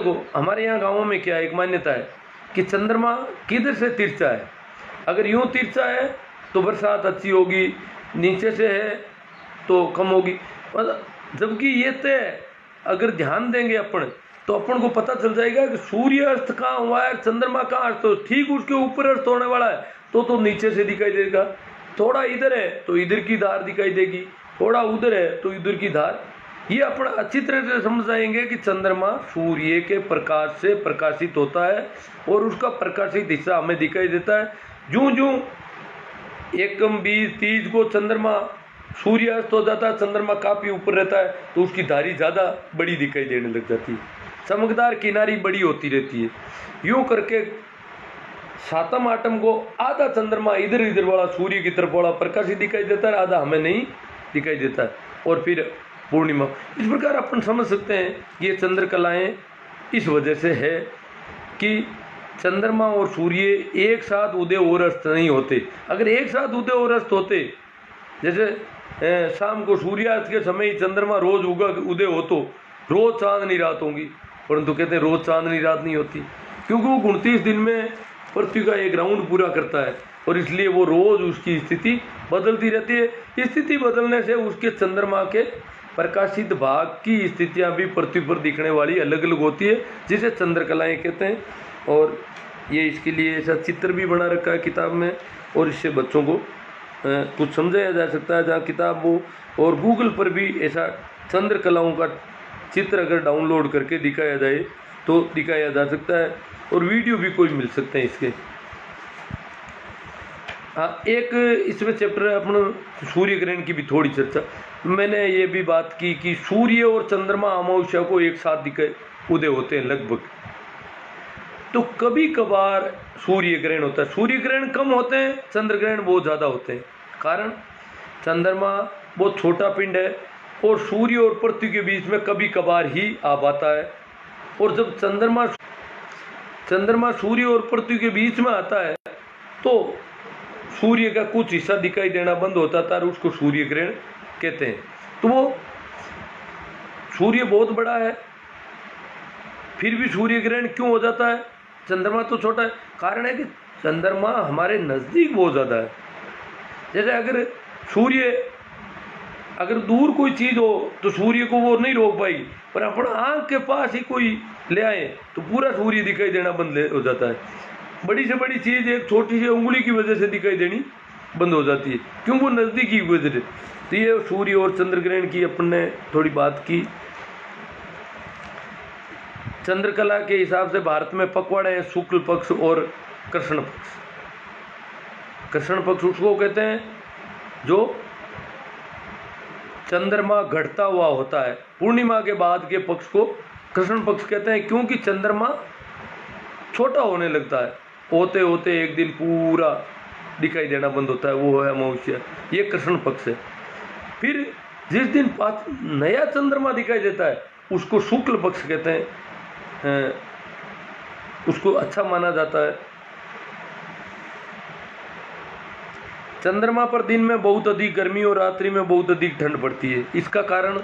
देखो हमारे यहाँ गाँवों में क्या एक मान्यता है कि चंद्रमा किधर से तिरछा है। अगर यूं तिरछा है तो बरसात अच्छी होगी, नीचे से है तो कम होगी। जबकि ये तय अगर ध्यान देंगे अपन तो अपन को पता चल जाएगा कि सूर्य अस्त कहाँ हुआ है, चंद्रमा कहाँ अस्त हो, ठीक उसके ऊपर अस्त होने वाला है तो नीचे से दिखाई देगा। थोड़ा इधर है तो इधर की धार दिखाई देगी, थोड़ा उधर है तो इधर की धार। ये अपन अच्छी तरह से समझ जाएंगे कि चंद्रमा सूर्य के प्रकाश से प्रकाशित होता है और उसका प्रकाशित हिस्सा हमें दिखाई देता है। जूं जूं 1-20-30 को चंद्रमा सूर्य अस्त हो जाता है, चंद्रमा काफी ऊपर रहता है तो उसकी धारी ज़्यादा बड़ी दिखाई देने लग जाती है, चमकदार किनारी बड़ी होती रहती है। यूं करके 7म आठम को आधा चंद्रमा इधर इधर वाला सूर्य की तरफ वाला प्रकाशित दिखाई देता है, आधा हमें नहीं दिखाई देता है। और फिर पूर्णिमा। इस प्रकार अपन समझ सकते हैं कि ये चंद्रकलाएँ इस वजह से है कि चंद्रमा और सूर्य एक साथ उदय और अस्त नहीं होते। अगर एक साथ उदय और अस्त होते, जैसे शाम को सूर्यास्त के समय ही चंद्रमा रोज उदय हो तो रोज चांदनी रात होगी, परंतु कहते हैं रोज चांदनी रात नहीं होती, क्योंकि वो 29 दिन में पृथ्वी का एक राउंड पूरा करता है और इसलिए वो रोज उसकी स्थिति बदलती रहती है। स्थिति बदलने से उसके चंद्रमा के प्रकाशित भाग की स्थितियां भी पृथ्वी पर दिखने वाली अलग अलग होती है, जिसे चंद्रकलाएं कहते हैं। और ये इसके लिए ऐसा चित्र भी बना रखा है किताब में, और इससे बच्चों को कुछ समझाया जा सकता है जहाँ किताब हो। और गूगल पर भी ऐसा चंद्रकलाओं का चित्र अगर डाउनलोड करके दिखाया जाए तो दिखाया जा सकता है, और वीडियो भी कोई मिल सकते हैं इसके। हाँ, एक इसमें चैप्टर है अपन सूर्य ग्रहण की भी थोड़ी चर्चा। मैंने ये भी बात की कि सूर्य और चंद्रमा अमावस्या को एक साथ दिखाए उदय होते हैं लगभग, तो कभी कभार सूर्य ग्रहण होता है। सूर्य ग्रहण कम होते हैं, चंद्र ग्रहण बहुत ज़्यादा होते हैं। कारण चंद्रमा बहुत छोटा पिंड है और सूर्य और पृथ्वी के बीच में कभी कभार ही आ पाता है, और जब चंद्रमा सूर्य और पृथ्वी के बीच में आता है तो सूर्य का कुछ हिस्सा दिखाई देना बंद होता था और उसको सूर्य ग्रहण कहते हैं। तो वो सूर्य बहुत बड़ा है फिर भी सूर्य ग्रहण क्यों हो जाता है, चंद्रमा तो छोटा है। कारण है कि चंद्रमा हमारे नज़दीक बहुत ज़्यादा है। जैसे अगर दूर कोई चीज़ हो तो सूर्य को वो नहीं रोक पाएगी, पर अपन आँख के पास ही कोई ले आए तो पूरा सूर्य दिखाई देना बंद हो जाता है। बड़ी से बड़ी चीज़ एक छोटी सी उंगली की वजह से दिखाई देनी बंद हो जाती है, क्यों, वो नज़दीकी की वजह से। तो ये सूर्य और चंद्र ग्रहण की अपन ने थोड़ी बात की। चंद्रकला के हिसाब से भारत में पखवाड़े हैं, शुक्ल पक्ष और कृष्ण पक्ष। कृष्ण पक्ष उसको कहते हैं जो चंद्रमा घटता हुआ होता है, पूर्णिमा के बाद के पक्ष को कृष्ण पक्ष कहते हैं, क्योंकि चंद्रमा छोटा होने लगता है, होते होते एक दिन पूरा दिखाई देना बंद होता है, वो है अमावस्या। ये कृष्ण पक्ष है। फिर जिस दिन नया चंद्रमा दिखाई देता है उसको शुक्ल पक्ष कहते हैं, उसको अच्छा माना जाता है। चंद्रमा पर दिन में बहुत अधिक गर्मी और रात्रि में बहुत अधिक ठंड पड़ती है। इसका कारण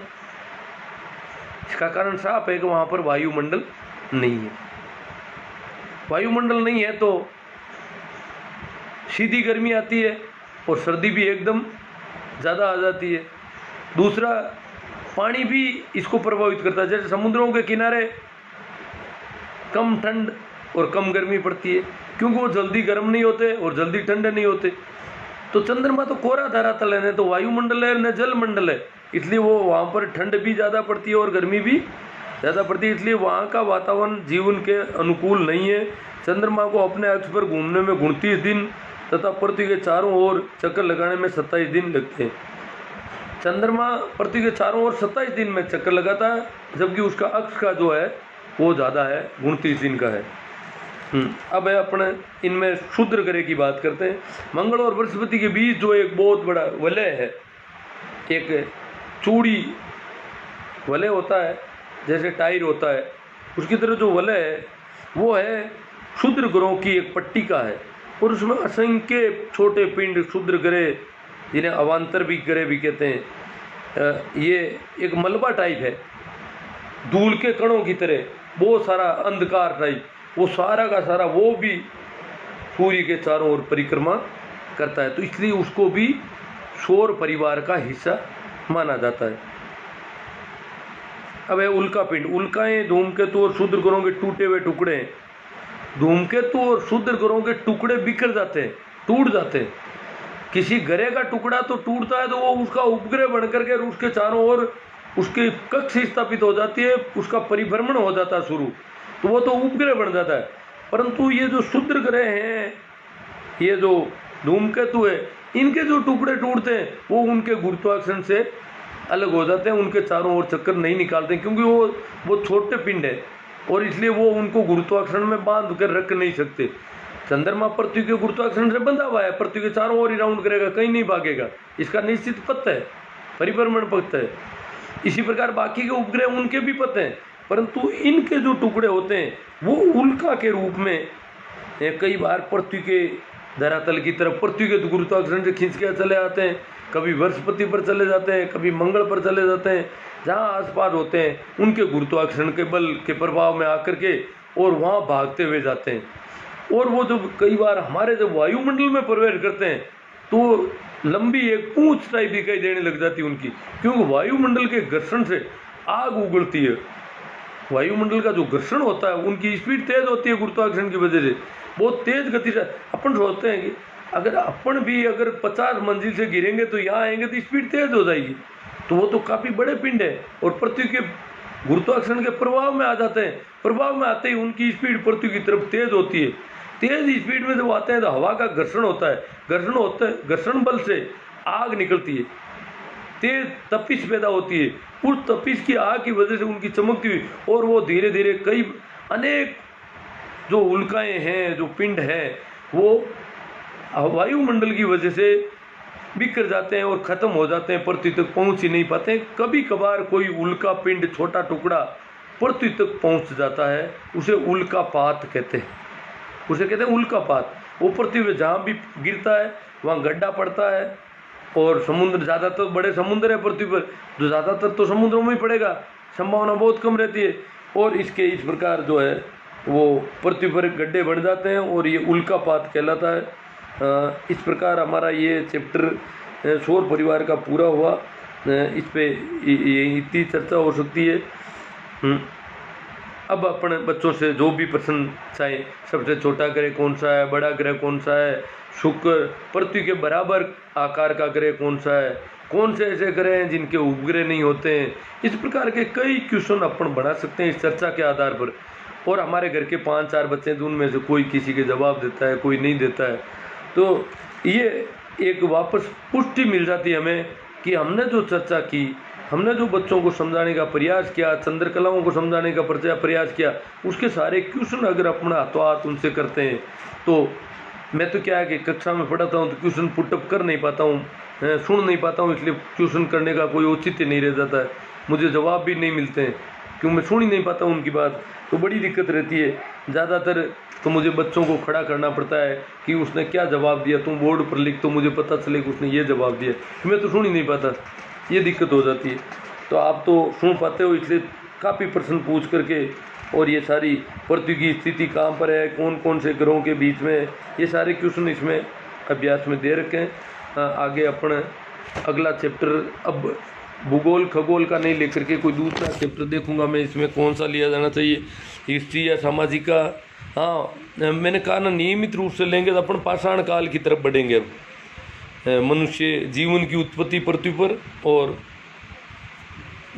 साफ है कि वहाँ पर वायुमंडल नहीं है। वायुमंडल नहीं है तो सीधी गर्मी आती है और सर्दी भी एकदम ज़्यादा आ जाती है। दूसरा, पानी भी इसको प्रभावित करता है। जैसे समुद्रों के किनारे कम ठंड और कम गर्मी पड़ती है, क्योंकि वो जल्दी गर्म नहीं होते और जल्दी ठंडे नहीं होते। तो चंद्रमा तो कोरा धरातल है, न तो वायुमंडल है न जल मंडल है, इसलिए वो वहाँ पर ठंड भी ज़्यादा पड़ती है और गर्मी भी ज़्यादा पड़ती है, इसलिए वहाँ का वातावरण जीवन के अनुकूल नहीं है। चंद्रमा को अपने अक्ष पर घूमने में 29 दिन तथा पृथ्वी के चारों ओर चक्कर लगाने में 27 दिन लगते हैं। चंद्रमा पृथ्वी के चारों ओर 27 दिन में चक्कर लगाता है, जबकि उसका अक्ष का जो है वो ज़्यादा है, 29 दिन का है। अब अपने इनमें क्षुद्र ग्रह की बात करते हैं। मंगल और बृहस्पति के बीच जो एक बहुत बड़ा वलय है, एक चूड़ी वलय होता है, जैसे टायर होता है, उसकी तरह जो वलय है वो है क्षुद्र ग्रहों की एक पट्टिका है, और उसमें असंख्य छोटे पिंड क्षुद्र ग्रह, जिन्हें अवान्तर भी ग्रह भी कहते हैं। ये एक मलबा टाइप है, धूल के कणों की तरह, वो सारा अंधकार टाइप, वो सारा का सारा वो भी सूर्य के चारों ओर परिक्रमा करता है, तो इसलिए उसको भी सौर परिवार का हिस्सा माना जाता है। अब है उल्का पिंड। उल्काएं धूमकेतु और क्षुद्र ग्रहों के टूटे हुए टुकड़े हैं। धूमकेतु और क्षुद्र ग्रहों के टुकड़े बिखर जाते हैं, टूट जाते हैं। किसी ग्रह का टुकड़ा तो टूटता है तो वो उसका उपग्रह बन करके उसके चारों ओर उसकी कक्ष स्थापित हो जाती है, उसका परिभ्रमण हो जाता है शुरू, तो वो तो उपग्रह बन जाता है। परंतु ये जो क्षुद्र ग्रह हैं, ये जो धूमकेतु है, इनके जो टुकड़े टूटते हैं वो उनके गुरुत्वाकर्षण से अलग हो जाते हैं, उनके चारों ओर चक्कर नहीं निकालते, क्योंकि वो छोटे पिंड है और इसलिए वो उनको गुरुत्वाकर्षण में बांध कर रख नहीं सकते। चंद्रमा पृथ्वी के गुरुत्वाकर्षण से बंधा हुआ है, पृथ्वी के चारों ओर ही राउंड करेगा, कहीं नहीं भागेगा, इसका निश्चित पथ है, परिभ्रमण पथ है। इसी प्रकार बाकी के उपग्रह उनके भी पथ हैं, परंतु इनके जो टुकड़े होते हैं वो उल्का के रूप में कई बार पृथ्वी के धरातल की तरफ, पृथ्वी के गुरुत्वाकर्षण से खींच के चले आते हैं, कभी बृहस्पति पर चले जाते हैं, कभी मंगल पर चले जाते हैं, जहाँ आसपास होते हैं उनके गुरुत्वाकर्षण के बल के प्रभाव में आकर के और वहाँ भागते हुए जाते हैं। और वो जब कई बार हमारे जब वायुमंडल में प्रवेश करते हैं तो लंबी एक पूंछ टाइप दिखाई देने लग जाती है उनकी, क्योंकि वायुमंडल के घर्षण से आग उगलती है। वायुमंडल का जो घर्षण होता है, उनकी स्पीड तेज होती है गुरुत्वाकर्षण की वजह से, बहुत तेज गति से। अपन सोचते हैं कि अगर अपन भी अगर 50 मंजिल से गिरेंगे तो यहाँ आएंगे तो स्पीड तेज हो जाएगी, तो वो तो काफ़ी बड़े पिंड है और पृथ्वी के गुरुत्वाकर्षण के प्रभाव में आ जाते हैं। प्रभाव में आते ही उनकी स्पीड पृथ्वी की तरफ तेज होती है। तेज स्पीड में जब आते हैं तो हवा का घर्षण होता है, घर्षण बल से आग निकलती है, तेज तपिश पैदा होती है। उस तपिश की आग की वजह से उनकी चमकती हुई और वो धीरे धीरे कई अनेक जो उल्काएं हैं, जो पिंड हैं, वो वायुमंडल की वजह से बिखर जाते हैं और ख़त्म हो जाते हैं, पृथ्वी तक पहुंच ही नहीं पाते। कभी कभार कोई उल्का पिंड, छोटा टुकड़ा पृथ्वी तक पहुंच जाता है, उसे उल्कापात कहते हैं, उसे कहते हैं उल्कापात। वो पृथ्वी पे जहाँ भी गिरता है वहाँ गड्ढा पड़ता है और समुद्र, ज़्यादातर बड़े समुद्र है पृथ्वी पर, जो ज़्यादातर तो समुद्रों में ही पड़ेगा, संभावना बहुत कम रहती है। और इसके इस प्रकार जो है वो पृथ्वी पर गड्ढे बढ़ जाते हैं और ये उल्कापात कहलाता है। इस प्रकार हमारा ये चैप्टर सौर परिवार का पूरा हुआ। इस पे ये इतनी चर्चा हो सकती है। अब अपने बच्चों से जो भी प्रश्न चाहे, सबसे छोटा ग्रह कौन सा है, बड़ा ग्रह कौन सा है, शुक्र, पृथ्वी के बराबर आकार का ग्रह कौन सा है, कौन से ऐसे ग्रह हैं जिनके उपग्रह नहीं होते हैं, इस प्रकार के कई क्वेश्चन अपन बना सकते हैं इस चर्चा के आधार पर। और हमारे घर के 5-4 बच्चे हैं, उनमें से कोई किसी के जवाब देता है, कोई नहीं देता है, तो ये एक वापस पुष्टि मिल जाती है हमें कि हमने जो चर्चा की, हमने जो बच्चों को समझाने का प्रयास किया, चंद्रकलाओं को समझाने का प्रयास किया, उसके सारे क्वेश्चन अगर अपना हाथों हाथ उनसे करते हैं तो मैं तो क्या है कि कक्षा में पढ़ाता हूँ तो क्वेश्चन पुटअप कर नहीं पाता हूँ, सुन नहीं पाता हूँ, इसलिए क्वेश्चन करने का कोई औचित्य नहीं रह जाता है, मुझे जवाब भी नहीं मिलते हैं क्यों मैं सुन ही नहीं पाता हूँ उनकी बात, तो बड़ी दिक्कत रहती है। ज़्यादातर तो मुझे बच्चों को खड़ा करना पड़ता है कि उसने क्या जवाब दिया, तुम बोर्ड पर लिख तो मुझे पता चले कि उसने ये जवाब दिया, मैं तो सुन ही नहीं पाता, ये दिक्कत हो जाती है। तो आप तो सुन पाते हो, इसलिए काफ़ी प्रश्न पूछ करके और ये सारी पृथ्वी की स्थिति कहाँ पर है, कौन कौन से ग्रहों के बीच में, ये सारे क्वेश्चन इसमें अभ्यास में दे रखे हैं। आगे अपन अगला चैप्टर अब भूगोल खगोल का नहीं लेकर के कोई दूसरा चैप्टर देखूंगा मैं, इसमें कौन सा लिया जाना चाहिए, हिस्ट्री या सामाजिक का। हाँ, मैंने कहा ना नियमित रूप से लेंगे तो अपन पाषाण काल की तरफ बढ़ेंगे। अब मनुष्य जीवन की उत्पत्ति पृथ्वी पर और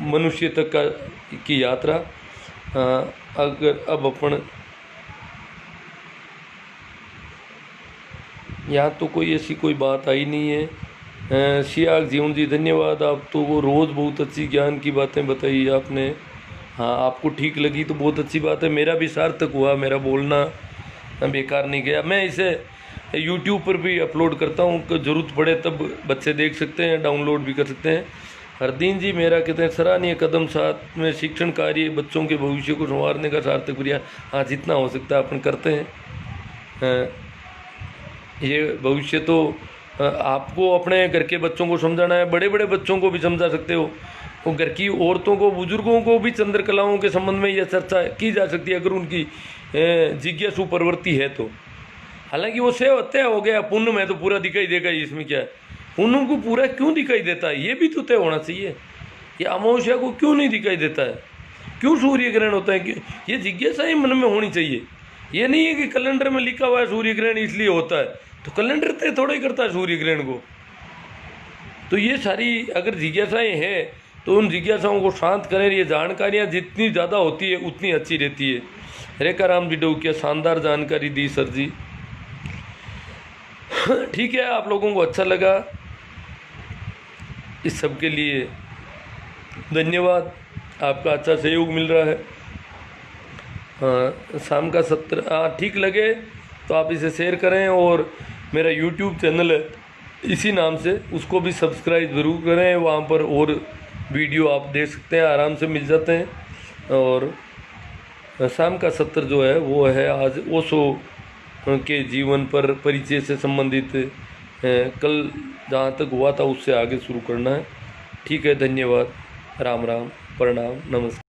मनुष्य तक की यात्रा। अगर अब अपन यहाँ तो कोई ऐसी कोई बात आई नहीं है। सियाग जीवन जी धन्यवाद, आप तो वो रोज़ बहुत अच्छी ज्ञान की बातें बताई आपने। हाँ, आपको ठीक लगी तो बहुत अच्छी बात है, मेरा भी सार्थक हुआ, मेरा बोलना बेकार नहीं गया। मैं इसे YouTube पर भी अपलोड करता हूँ, ज़रूरत पड़े तब बच्चे देख सकते हैं, डाउनलोड भी कर सकते हैं। हरदीन जी मेरा कहते हैं सराहनीय कदम, साथ में शिक्षण कार्य, बच्चों के भविष्य को संवारने का सार्थक प्रयास। हाँ, जितना हो सकता है अपन करते हैं। ये भविष्य तो आपको अपने घर के बच्चों को समझाना है, बड़े बड़े बच्चों को भी समझा सकते हो, और घर की औरतों को, बुजुर्गों को भी चंद्रकलाओं के संबंध में यह चर्चा की जा सकती है अगर उनकी जिज्ञासु प्रवृत्ति है तो। हालांकि वो सेव तय हो गया, पुण्य में तो पूरा दिखाई देगा ही, इसमें क्या है, पुण्य को पूरा क्यों दिखाई देता है ये भी तो तय होना चाहिए। ये अमावस्या को क्यों नहीं दिखाई देता है, क्यों सूर्य ग्रहण होता है, ये जिज्ञासा ही मन में होनी चाहिए। ये नहीं है कि कैलेंडर में लिखा हुआ है सूर्य ग्रहण इसलिए होता है, तो कैलेंडर तय थोड़ा ही करता है सूर्य ग्रहण को। तो ये सारी अगर जिज्ञासाएँ हैं तो उन जिज्ञासाओं को शांत करें। ये जानकारियाँ जितनी ज़्यादा होती है उतनी अच्छी रहती है। रेखा राम जी डोकिया, शानदार जानकारी दी सर जी। ठीक है, आप लोगों को अच्छा लगा, इस सब के लिए धन्यवाद, आपका अच्छा सहयोग मिल रहा है। हाँ, शाम का सत्र ठीक लगे तो आप इसे शेयर करें, और मेरा यूट्यूब चैनल है इसी नाम से, उसको भी सब्सक्राइब ज़रूर करें। वहाँ पर और वीडियो आप देख सकते हैं, आराम से मिल जाते हैं। और शाम का सत्र जो है वो है आज ओशो के जीवन पर परिचय से संबंधित, कल जहाँ तक हुआ था उससे आगे शुरू करना है। ठीक है, धन्यवाद, राम राम, प्रणाम, नमस्कार।